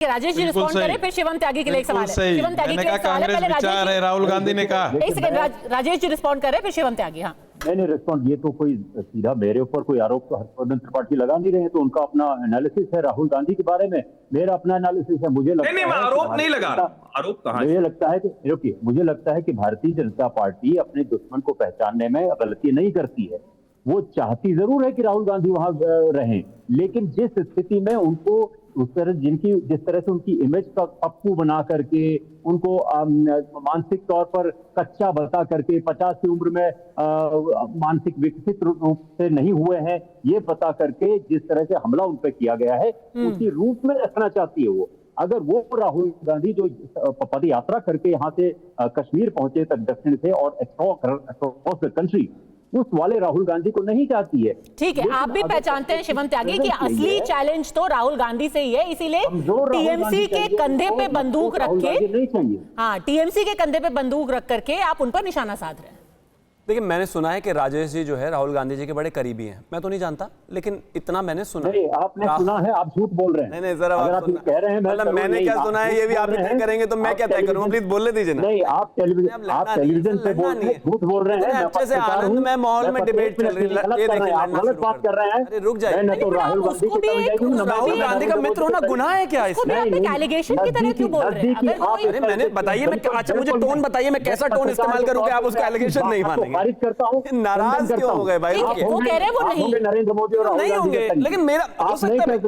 Rajesh ji respond करें, फिर शिवम त्यागी के लिए एक सवाल है। शिवम त्यागी के लिए एक सवाल है, पहले विचार है, राहुल गांधी ने कहा। एक सेकंड, राजेश जी रिस्पॉन्ड करें, फिर शिवम त्यागी। हाँ नहीं रिस्पॉन्ड, ये तो कोई सीधा मेरे ऊपर कोई आरोप तो हर्षवर्धन त्रिपाठी लगा नहीं रहे हैं, तो उनका अपना एनालिसिस है राहुल गांधी के बारे में, मेरा अपना एनालिसिस है। मुझे लगता है आरोप नहीं लगा रहा, आरोप कहां? मुझे लगता है कि रुकिए, मुझे लगता है कि भारतीय जनता पार्टी अपने दुश्मन को पहचानने में गलती नहीं करती है। वो चाहती जरूर है कि राहुल गांधी वहां रहें, लेकिन जिस स्थिति में उनको उस तरह जिस तरह से उनकी इमेज का पप्पू बना करके, उनको मानसिक तौर पर कच्चा बता करके, 50 की उम्र में मानसिक विकसित रूप से नहीं हुए हैं, ये पता करके जिस तरह से हमला उन पर किया गया है, उसी रूप में रखना चाहती है वो। अगर वो राहुल गांधी जो पद यात्रा करके यहाँ से कश्मीर पहुंचे तक दक्षिण से और अक्रॉस द कंट्री, उस वाले राहुल गांधी को नहीं चाहती है। ठीक है, आप भी पहचानते हैं शिवम त्यागी कि असली चैलेंज तो राहुल गांधी से ही है, इसीलिए टीएमसी के कंधे पे बंदूक रख के, हाँ टीएमसी के कंधे पे बंदूक रख करके आप उन पर निशाना साध रहे हैं। देखिए, मैंने सुना है कि राजेश जी जो है राहुल गांधी जी के बड़े करीबी हैं। मैं तो नहीं जानता, लेकिन इतना मैंने सुना। नहीं, आपने सुना है, आप झूठ बोल रहे हैं। नहीं सर, आप कह रहे हैं, मतलब मैंने क्या सुना है ये भी आप तय करेंगे, तो मैं क्या तय करूंगा? प्लीज बोलने दीजिए ना। नहीं, आप टेलीविजन पे बोल रहे हैं, झूठ बोल रहे हैं। अच्छे से आनंदमय माहौल में डिबेट चल रही है, ये देखिए गलत बात कर रहे हैं। अरे रुक जाइए, राहुल गांधी का मित्र होना गुनाह है क्या इसमें? एलिगेशन की तरह क्यों बोल रहे हैं? अरे मैंने बताइए, मैं अच्छा मुझे टोन बताइए, मैं कैसा टोन इस्तेमाल करूं कि आप उसका एलिगेशन नहीं मानेंगे? खारिज करता हूं। नाराज क्यों हो गए भाई? वो कह रहे हैं वो नहीं नरेंद्र मोदी और नहीं होंगे, लेकिन मेरा हो सकता है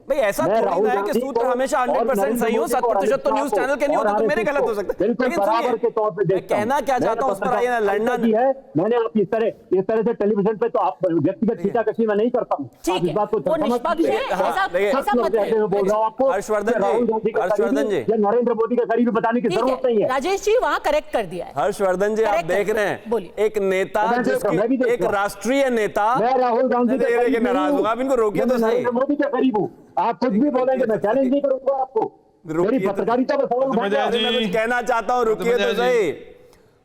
भाई, ऐसा थोड़ी है कि सूत्र हमेशा 100% सही हो, 7% तो न्यूज चैनल के नहीं होते, तो मेरे गलत हो सकता है। लेकिन सुनिए, मैं कहना क्या चाहता हूं, उस पर आइए ना, लड़ना नहीं है। मैंने आप इस तरह से टेलीविजन पे तो आप व्यक्तिगत खींचाकशी में नहीं करता हूं। ठीक है, वो निष्पक्ष है, ऐसा मत बोल रहा हूं आपको। हर्षवर्धन जी, नरेंद्र मोदी का करीबी बताने की जरूरत नहीं है। राजेश जी वहां करेक्ट कर दिया है। हर्षवर्धन जी, आप देख रहे हैं एक नेता, एक राष्ट्रीय नेता, मैं राहुल गांधी के नाराज होगा। आप इनको रोकिए तो सही। मोदी के करीब हूँ, आप कुछ भी बोलेंगे, मैं चैलेंज नहीं करूंगा आपको। मेरी पत्रकारिता पर सवाल उठाया, मैं कुछ कहना चाहता हूँ, रुकिए तो सही।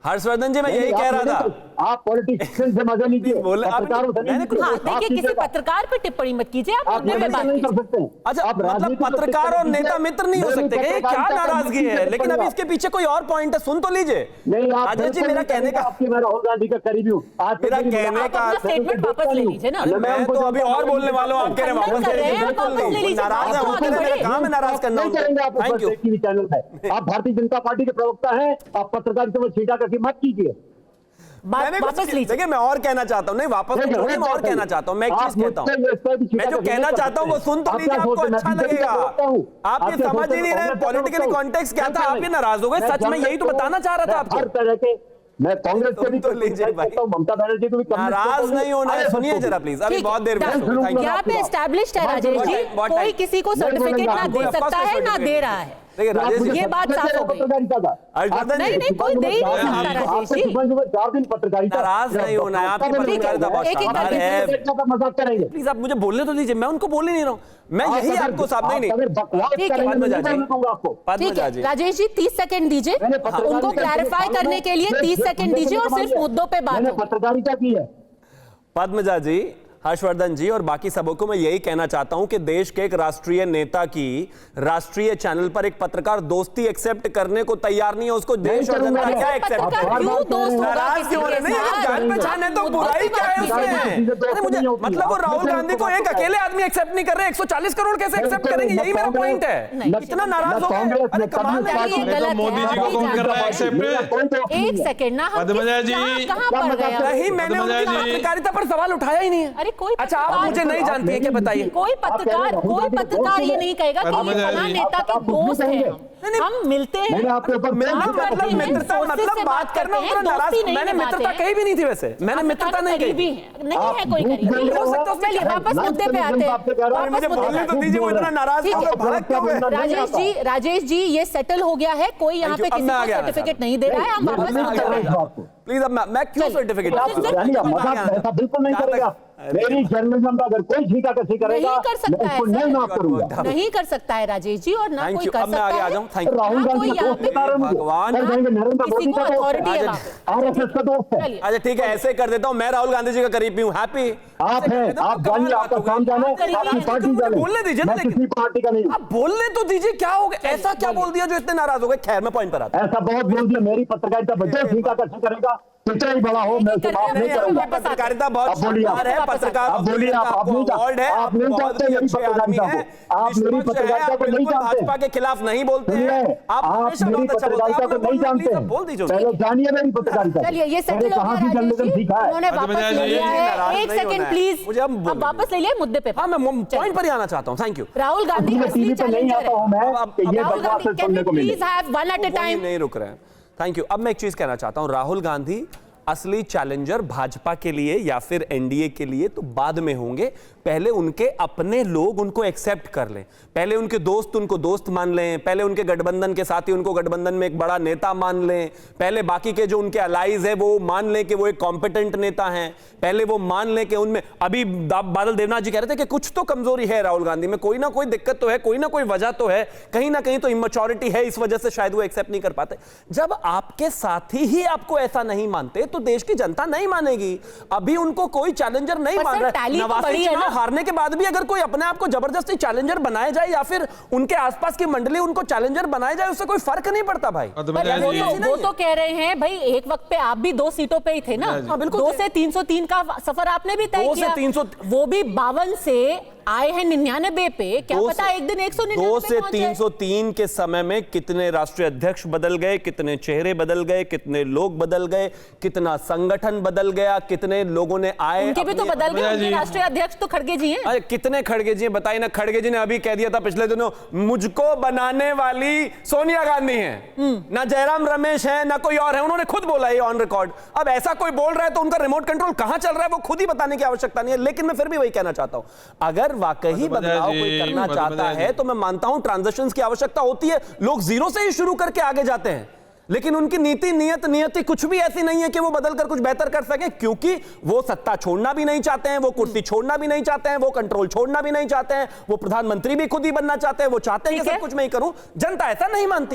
हर्षवर्धन जी, मैं यही कह रहा था, आप पॉलिटिशियन से मजा लीजिए, पत्रकारों से नहीं। देखिए, किसी पत्रकार पे टिप्पणी मत कीजिए, आप नहीं कर सकते हैं। अच्छा, मतलब पत्रकार और नेता मित्र नहीं हो सकते क्या? क्या नाराजगी है? लेकिन अभी इसके पीछे कोई और पॉइंट है, सुन तो लीजिए। राजेश जी, मेरा कहने का, मैं राहुल गांधी का करीबी हूँ, मेरा कहने का स्टेटमेंट वापस ले लीजिए ना। मैं तो अभी और बोलने वाला हूँ, आप कह रहे हैं वापस ले लीजिए। नाराज है, मेरा काम है नाराज करना। Thank you. चैनल है, आप भारतीय जनता पार्टी के प्रवक्ता हैं, आप पत्रकारिता में छींटाकशी मत कीजिए। देखिए, मैं और कहना चाहता हूँ, नहीं वापस नहीं, मैं और कहना चाहता हूँ, मैं एक चीज कहता हूँ, मैं जो कहना चाहता हूँ वो सुन तो लीजिए, आपको अच्छा लगेगा। आप ये समझ ही नहीं रहे, पॉलिटिकली कॉन्टेक्स्ट क्या था, आप ये नाराज हो गए। सच में यही तो बताना चाह रहा था आपको। हर तरह के मैं कांग्रेस से भी तो लीजिए भाई, ममता बनर्जी को भी नाराज नहीं होना है। सुनिए जरा प्लीज, अभी बहुत देर में यहाँ पे एस्टैब्लिश्ड है राजेश जी, कोई किसी को सर्टिफिकेट ना दे सकता है ना दे रहा है। ये बात साफ हो गई। नहीं, कोई दे ही नहीं सकता राजेश जी। 4 दिन पत्रकारिता, नाराज नहीं होना है, आपकी पत्रकारिता बहुत शानदार है। मजाक करेंगे, प्लीज आप मुझे बोलने तो दीजिए, मैं उनको बोलने नहीं रहा हूँ, मैं यही आपको साथ नहीं। राजेश जी 30 सेकंड दीजिए, उनको क्लैरिफाई करने के लिए 30 सेकंड दीजिए और सिर्फ मुद्दों पे बात। पत्रकारिता की है। पद्मजा जी, हर्षवर्धन जी और बाकी सबों को मैं यही कहना चाहता हूं कि देश के एक राष्ट्रीय नेता की राष्ट्रीय चैनल पर एक पत्रकार दोस्ती एक्सेप्ट करने को तैयार नहीं है, उसको देश और जनता क्या एक्सेप्ट नाराज क्यों हो रहे हैं? जान पहचान है तो बुराई क्या है उसमें? अरे मुझे मतलब वो राहुल गांधी को एक अकेले आदमी एक्सेप्ट नहीं कर रहे, 140 करोड़ कैसे एक्सेप्ट करेंगे? यही मेरा पॉइंट है। इतना नाराज हो गए, अरे कमाल है। मोदी जी को कौन कर रहा है एक्सेप्ट? एक सेकंड ना, पद्मजा जी, नहीं मैंने उनकी पत्रकारिता पर सवाल उठाया ही नहीं है। अच्छा, आप मुझे नहीं जानती है क्या? बताइए। कोई पत्रकार ये नहीं कहेगा कि ये फलां नेता के दोस्त हैं, हम मिलते हैं। मतलब मित्रता मतलब बात करना, मैंने मित्रता कही भी नहीं थी। वैसे मैंने मित्रता नहीं कही, नहीं है कोई करीबी। हो सकता है। चलिए वापस मुद्दे पे आते हैं, मुझे बोलने तो दीजिए। वो इतना नाराज राजेश जी, ये सेटल हो गया है, कोई यहाँ पे किसी को सर्टिफिकेट नहीं दे रहा है, हम वापस प्लीज। अब मैं क्यों सर्टिफिकेट बिल्कुल नहीं करेगा। मेरी जर्नलिज्म का अगर कोई छीका कसी करेगा नहीं कर सकता मैं इसको है, नहीं माफ करूंगा। नहीं कर सकता है राजेश जी, और ना Thank कोई you. कर अब मैं सकता आगे आ है। जाऊं। Thank you. राहुल ना गांधी कोई का दोस्त बता रहा हूं मुझे। भगवान। कल कहेंगे नरेंद्र किसी मोदी को का दोस्त authority है है, वहाँ पे। आरएसएस का दोस्त है। चलिए। अच्छा ठीक है, ऐसे कर देता हूं, मैं राहुल गांधी जी का करीब भी हूं। हैप्पी आप हैं, आप जानिए, आपका काम जाने, आपकी पार्टी जाने। बोलने दीजिए ना, मैं किसी पार्टी का नहीं हूं। आप बोलने तो दीजिए, क्या हो गया? ऐसा क्या बोल दिया जो इतने नाराज हो गए? खैर मैं पॉइंट पर आता हूं। ऐसा बहुत बोल दिया, मेरी पत्रकारिता बच्चे छीका कसी करेगा, कितना ही बड़ा हो मैं उसको माफ नहीं करूंगा। पत्रकारिता बहुत अब बोलिए, शानदार है, पत्रकार आप बोलिए, आप नहीं अवार्ड है, आप नहीं बहुत जानते ही मेरी अच्छे आदमी पत्रकारिता हैं, को, आप मेरी निष्पक्ष हैं, पत्रकारिता को नहीं बिल्कुल जानते। भाजपा के खिलाफ नहीं बोलते सुनिए, हैं, आप आप हमेशा मेरी बहुत अच्छा बोलते हैं। पत्रकारिता को नहीं जानते। आप बोल दीजिए। पहले जानिए मेरी पत्रकारिता। चलिए ये सेटल मैंने हो कहाँ गया की राजेश जर्नलिज्म जी, सीखा है। उन्होंने वापस बजाय ले जी, लिया नाराज है। एक नहीं सेकंड होना है। प्लीज, मुझे अब अब वापस ले लिया मुद्दे पे। हाँ, मैं पॉइंट पर ही आना चाहता हूँ। Thank you. राहुल गांधी मैं असली टीवी पे नहीं चैलेंजर आता हूँ मैं अब कि ये राहुल बकवास गांधी, सुनने को मिले। Please have one at a वही टाइम। नहीं रुक रहे हैं। Thank you. अब मैं एक चीज कहना चाहता हूं, राहुल गांधी असली चैलेंजर भाजपा के लिए या फिर एनडीए के लिए तो बाद में होंगे। पहले उनके अपने लोग उनको एक्सेप्ट कर लें, पहले उनके दोस्त उनको दोस्त मान लें, पहले उनके गठबंधन के साथी उनको गठबंधन में एक बड़ा नेता मान लें, पहले बाकी के जो उनके अलाइज है वो मान लें कि वो एक कॉम्पिटेंट नेता हैं, पहले वो मान लें कि उनमें अभी बादल देवनाथ जी कह रहे थे कि कुछ तो कमजोरी है राहुल गांधी में, कोई ना कोई दिक्कत तो है, कोई ना कोई वजह तो है, कहीं ना कहीं तो इमेच्योरिटी है, इस वजह से शायद वो एक्सेप्ट नहीं कर पाते। जब आपके साथी ही आपको ऐसा नहीं मानते तो देश की जनता नहीं मानेगी। अभी उनको कोई चैलेंजर नहीं मान रहा है। नवासी चुनाव हारने के बाद भी अगर कोई अपने आप को जबरदस्ती चैलेंजर बनाया जाए या फिर उनके आसपास की मंडली उनको चैलेंजर बनाया जाए, उससे कोई फर्क नहीं पड़ता भाई। वो तो कह रहे हैं भाई, एक वक्त पे आप भी 2 सीटों पे ही थे ना। हाँ, बिल्कुल 2 से 303 का सफर आपने भी तय 2 से किया। 300 वो भी 52 से आए हैं 99 पे, क्या पता एक दिन 199 2 से पहुंच जाए। 303 के समय में कितने राष्ट्रीय अध्यक्ष बदल गए, कितने चेहरे बदल गए, कितने लोग बदल गए, कितना संगठन बदल गया, कितने लोगों ने आए। उनके भी तो बदल गए, उनके राष्ट्रीय अध्यक्ष तो खड़गे जी हैं। अरे कितने खड़गे जी हैं बताइए ना। खड़गे जी ने अभी कह दिया था पिछले दिनों, मुझको बनाने वाली सोनिया गांधी हैं, ना जयराम रमेश हैं, ना कोई और है। उन्होंने खुद बोला ये ऑन रिकॉर्ड। अब ऐसा कोई बोल रहा है तो उनका रिमोट कंट्रोल कहां चल रहा है वो खुद ही बताने की आवश्यकता नहीं है। लेकिन मैं फिर भी वही कहना चाहता हूं, अगर वाकई बदलाव कोई करना चाहता है तो मैं मानता हूं ट्रांजिशंस की आवश्यकता होती है। लोग जीरो से ही शुरू करके आगे जाते हैं, लेकिन उनकी नीति नियति कुछ भी ऐसी नहीं है कि वो बदलकर कुछ बेहतर कर सकें, क्योंकि वो सत्ता छोड़ना भी नहीं चाहते हैं, वो कुर्सी छोड़ना भी नहीं चाहते हैं, वो कंट्रोल छोड़ना भी नहीं चाहते हैं, वो प्रधानमंत्री भी खुद ही बनना चाहते हैं, वो चाहते हैं कि सब कुछ मैं ही करूं। जनता ऐसा नहीं मानती।